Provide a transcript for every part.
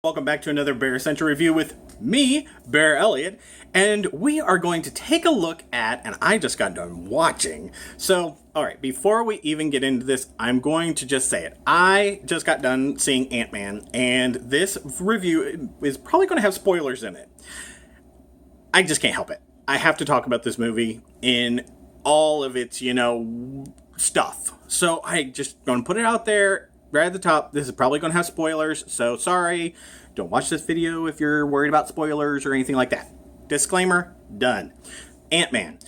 Welcome back to another Bear Central review with me, BearElliott, and we are going to take a look at, and I just got done watching. So, alright, before we even get into this, I'm going to just say it. I just got done seeing Ant-Man, and this review is probably going to have spoilers in it. I just can't help it. I have to talk about this movie in all of its, stuff. So I just going to put it out there right at the top. This is probably going to have spoilers, so sorry. Don't watch this video if you're worried about spoilers or anything like that. Disclaimer, done. Ant-Man.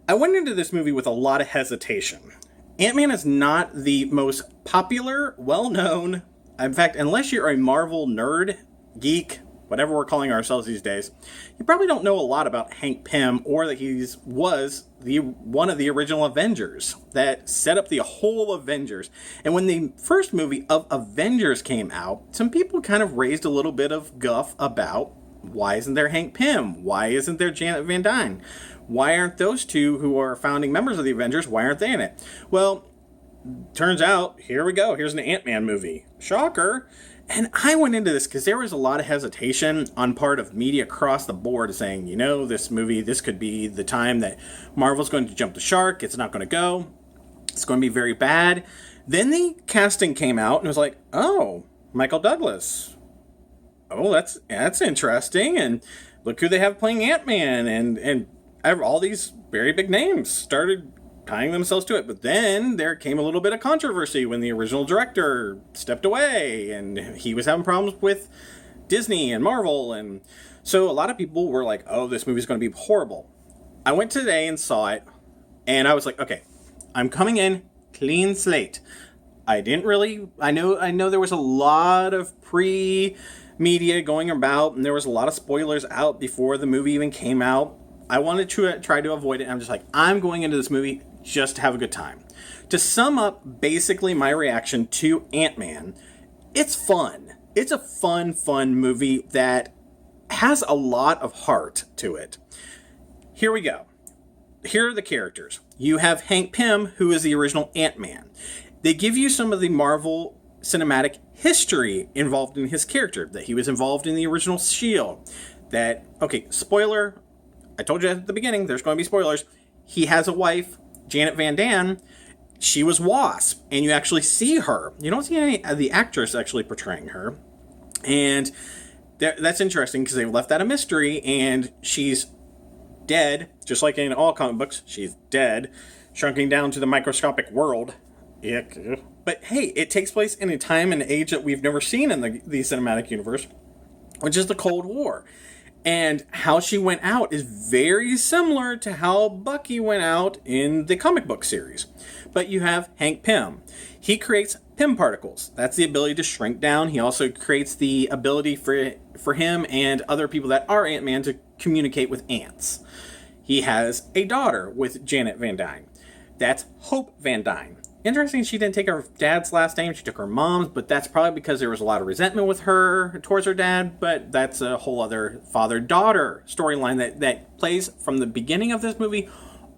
I went into this movie with a lot of hesitation. Ant-Man is not the most popular, well-known, in fact, unless you're a Marvel nerd, geek, whatever we're calling ourselves these days, you probably don't know a lot about Hank Pym or that he was one of the original Avengers that set up the whole Avengers. And when the first movie of Avengers came out, some people kind of raised a little bit of guff about why isn't there Hank Pym? Why isn't there Janet Van Dyne? Why aren't those two who are founding members of the Avengers, why aren't they in it? Well, turns out, here we go. Here's an Ant-Man movie. Shocker. And I went into this because there was a lot of hesitation on part of media across the board saying, this movie, this could be the time that Marvel's going to jump the shark. It's not going to go. It's going to be very bad. Then the casting came out and it was like, oh, Michael Douglas. Oh, that's interesting. And look who they have playing Ant-Man. And all these very big names started tying themselves to it. But then there came a little bit of controversy when the original director stepped away and he was having problems with Disney and Marvel. And so a lot of people were like, oh, this movie's going to be horrible. I went today and saw it and I was like, okay, I'm coming in clean slate. I know there was a lot of pre-media going about and there was a lot of spoilers out before the movie even came out. I wanted to try to avoid it. I'm just like, I'm going into this movie just to have a good time. To sum up basically my reaction to Ant-Man, it's fun. It's a fun movie that has a lot of heart to it. Here we go. Here are the characters. You have Hank Pym, who is the original Ant-Man. They give you some of the Marvel cinematic history involved in his character, that he was involved in the original S.H.I.E.L.D. Okay, spoiler, I told you at the beginning, there's going to be spoilers. He has a wife, Janet Van Dyne. She was Wasp, and you actually see her. You don't see any of the actress actually portraying her. And that's interesting because they left that a mystery, and she's dead, just like in all comic books. She's dead, shrunking down to the microscopic world. But hey, it takes place in a time and age that we've never seen in the cinematic universe, which is the Cold War. And how she went out is very similar to how Bucky went out in the comic book series. But you have Hank Pym. He creates Pym particles. That's the ability to shrink down. He also creates the ability for him and other people that are Ant-Man to communicate with ants. He has a daughter with Janet Van Dyne. That's Hope Van Dyne. Interesting, she didn't take her dad's last name, she took her mom's, but that's probably because there was a lot of resentment with her towards her dad, but that's a whole other father-daughter storyline that plays from the beginning of this movie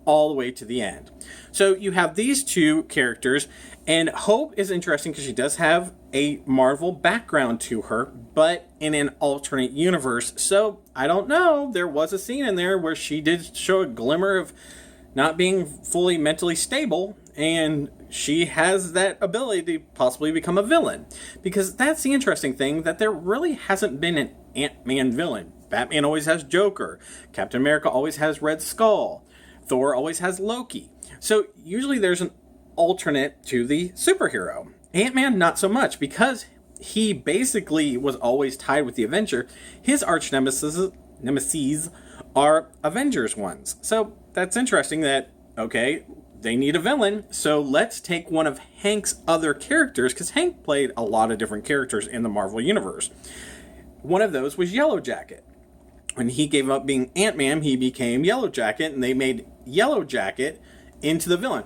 all the way to the end. So you have these two characters, and Hope is interesting because she does have a Marvel background to her, but in an alternate universe. So, I don't know, there was a scene in there where she did show a glimmer of not being fully mentally stable, and she has that ability to possibly become a villain. Because that's the interesting thing, that there really hasn't been an Ant-Man villain. Batman always has Joker. Captain America always has Red Skull. Thor always has Loki. So usually there's an alternate to the superhero. Ant-Man, not so much, because he basically was always tied with the Avenger. His arch nemesis are Avengers ones. So that's interesting that, okay, they need a villain, so let's take one of Hank's other characters, because Hank played a lot of different characters in the Marvel Universe. One of those was Yellow Jacket. When he gave up being Ant-Man, he became Yellow Jacket, and they made Yellow Jacket into the villain.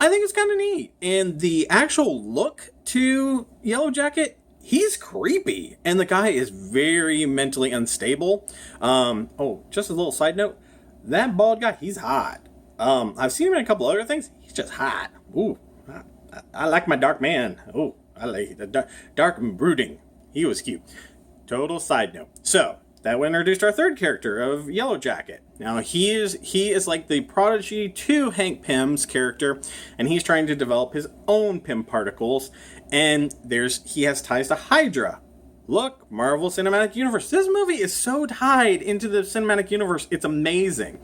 I think it's kind of neat. And the actual look to Yellow Jacket, he's creepy, and the guy is very mentally unstable. Just a little side note, that bald guy, he's hot. I've seen him in a couple other things. He's just hot. Ooh, I like my dark man. Oh, I like the dark and brooding. He was cute. Total side note. So, that introduced our third character of Yellow Jacket. Now, he is like the prodigy to Hank Pym's character, and he's trying to develop his own Pym particles, and he has ties to Hydra. Look, Marvel Cinematic Universe. This movie is so tied into the cinematic universe. It's amazing.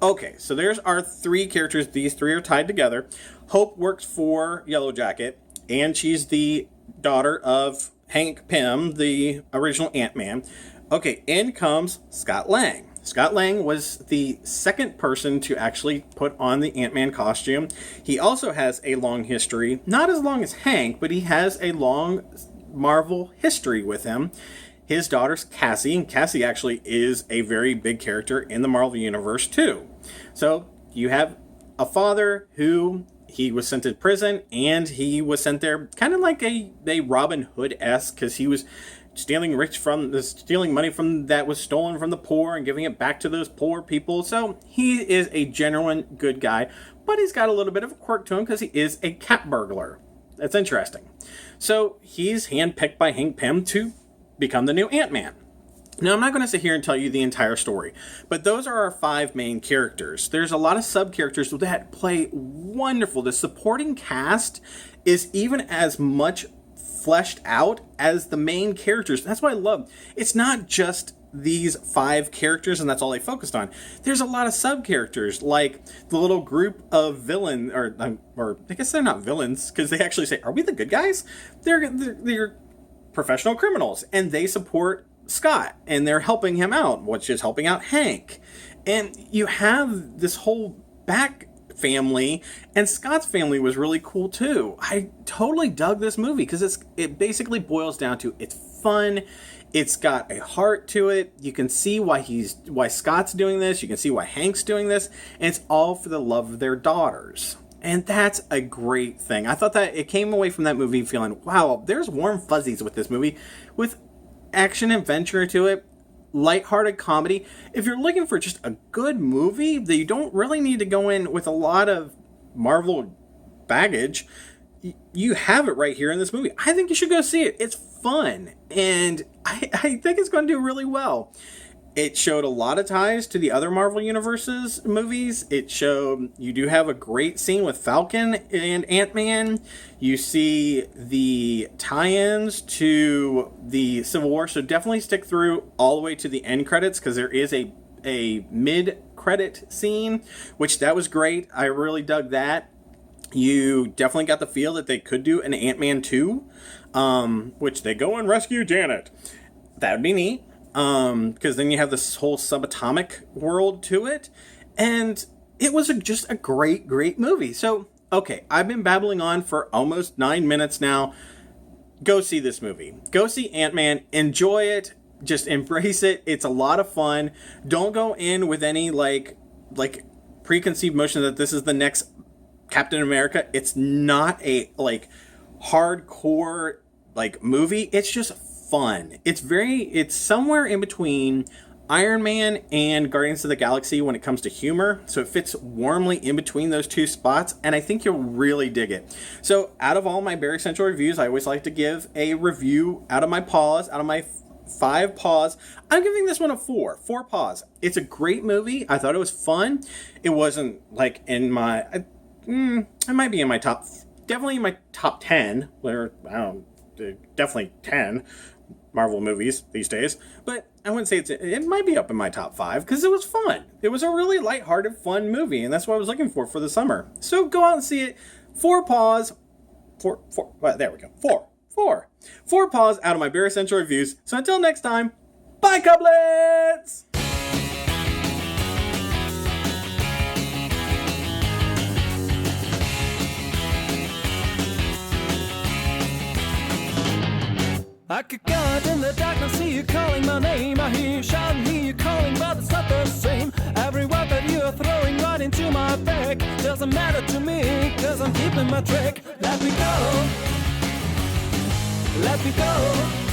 Okay, so there's our three characters. These three are tied together. Hope works for Yellow Jacket, and she's the daughter of Hank Pym, the original Ant-Man. Okay, in comes Scott Lang. Scott Lang was the second person to actually put on the Ant-Man costume. He also has a long history, not as long as Hank, but he has a long Marvel history with him. His daughter's Cassie, and Cassie actually is a very big character in the Marvel Universe too. So you have a father who he was sent to prison, and he was sent there kind of like a Robin Hood-esque, because he was stealing money that was stolen from the poor and giving it back to those poor people. So he is a genuine good guy, but he's got a little bit of a quirk to him because he is a cat burglar. That's interesting. So he's handpicked by Hank Pym to become the new Ant-Man. Now, I'm not going to sit here and tell you the entire story, but those are our five main characters. There's a lot of sub-characters that play wonderful. The supporting cast is even as much fleshed out as the main characters. That's what I love. It's not just these five characters and that's all they focused on. There's a lot of sub-characters, like the little group of villain, or I guess they're not villains, because they actually say, are we the good guys? They're professional criminals, and they support Scott, and they're helping him out, which is helping out Hank. And you have this whole back family, and Scott's family was really cool too. I totally dug this movie because it basically boils down to it's fun. It's got a heart to it. You can see why Scott's doing this. You can see why Hank's doing this, and it's all for the love of their daughters. And that's a great thing. I thought that it came away from that movie feeling, wow, there's warm fuzzies with this movie, with action adventure to it, lighthearted comedy. If you're looking for just a good movie that you don't really need to go in with a lot of Marvel baggage, you have it right here in this movie. I think you should go see it. It's fun, and I think it's going to do really well. It showed a lot of ties to the other Marvel Universe's movies. It showed you do have a great scene with Falcon and Ant-Man. You see the tie-ins to the Civil War, so definitely stick through all the way to the end credits, because there is a mid-credit scene, which that was great. I really dug that. You definitely got the feel that they could do an Ant-Man 2, which they go and rescue Janet. That would be neat. Because then you have this whole subatomic world to it, and it was just a great movie. So, okay, I've been babbling on for almost 9 minutes now. Go see this movie. Go see Ant-Man. Enjoy it. Just embrace it. It's a lot of fun. Don't go in with any like preconceived notion that this is the next Captain America. It's not a hardcore movie. It's just fun. It's somewhere in between Iron Man and Guardians of the Galaxy when it comes to humor, so it fits warmly in between those two spots, and I think you'll really dig it. So out of all my Barry Central reviews, I always like to give a review out of my 5 paws. I'm giving this one a 4 paws. It's a great movie. I thought it was fun. It wasn't in my it might be in my definitely in my top 10, where I don't know, definitely 10 Marvel movies these days, but I wouldn't say it might be up in my top 5 because it was fun. It was a really lighthearted, fun movie, and that's what I was looking for the summer. So go out and see it. 4 paws. There we go. 4 paws out of my Barry Central reviews. So until next time, bye, Cublets! I could go out in the darkness, see you calling my name. I hear you shouting, hear you calling, but it's not the same. Every word that you are throwing right into my back doesn't matter to me, cause I'm keeping my track. Let me go, let me go.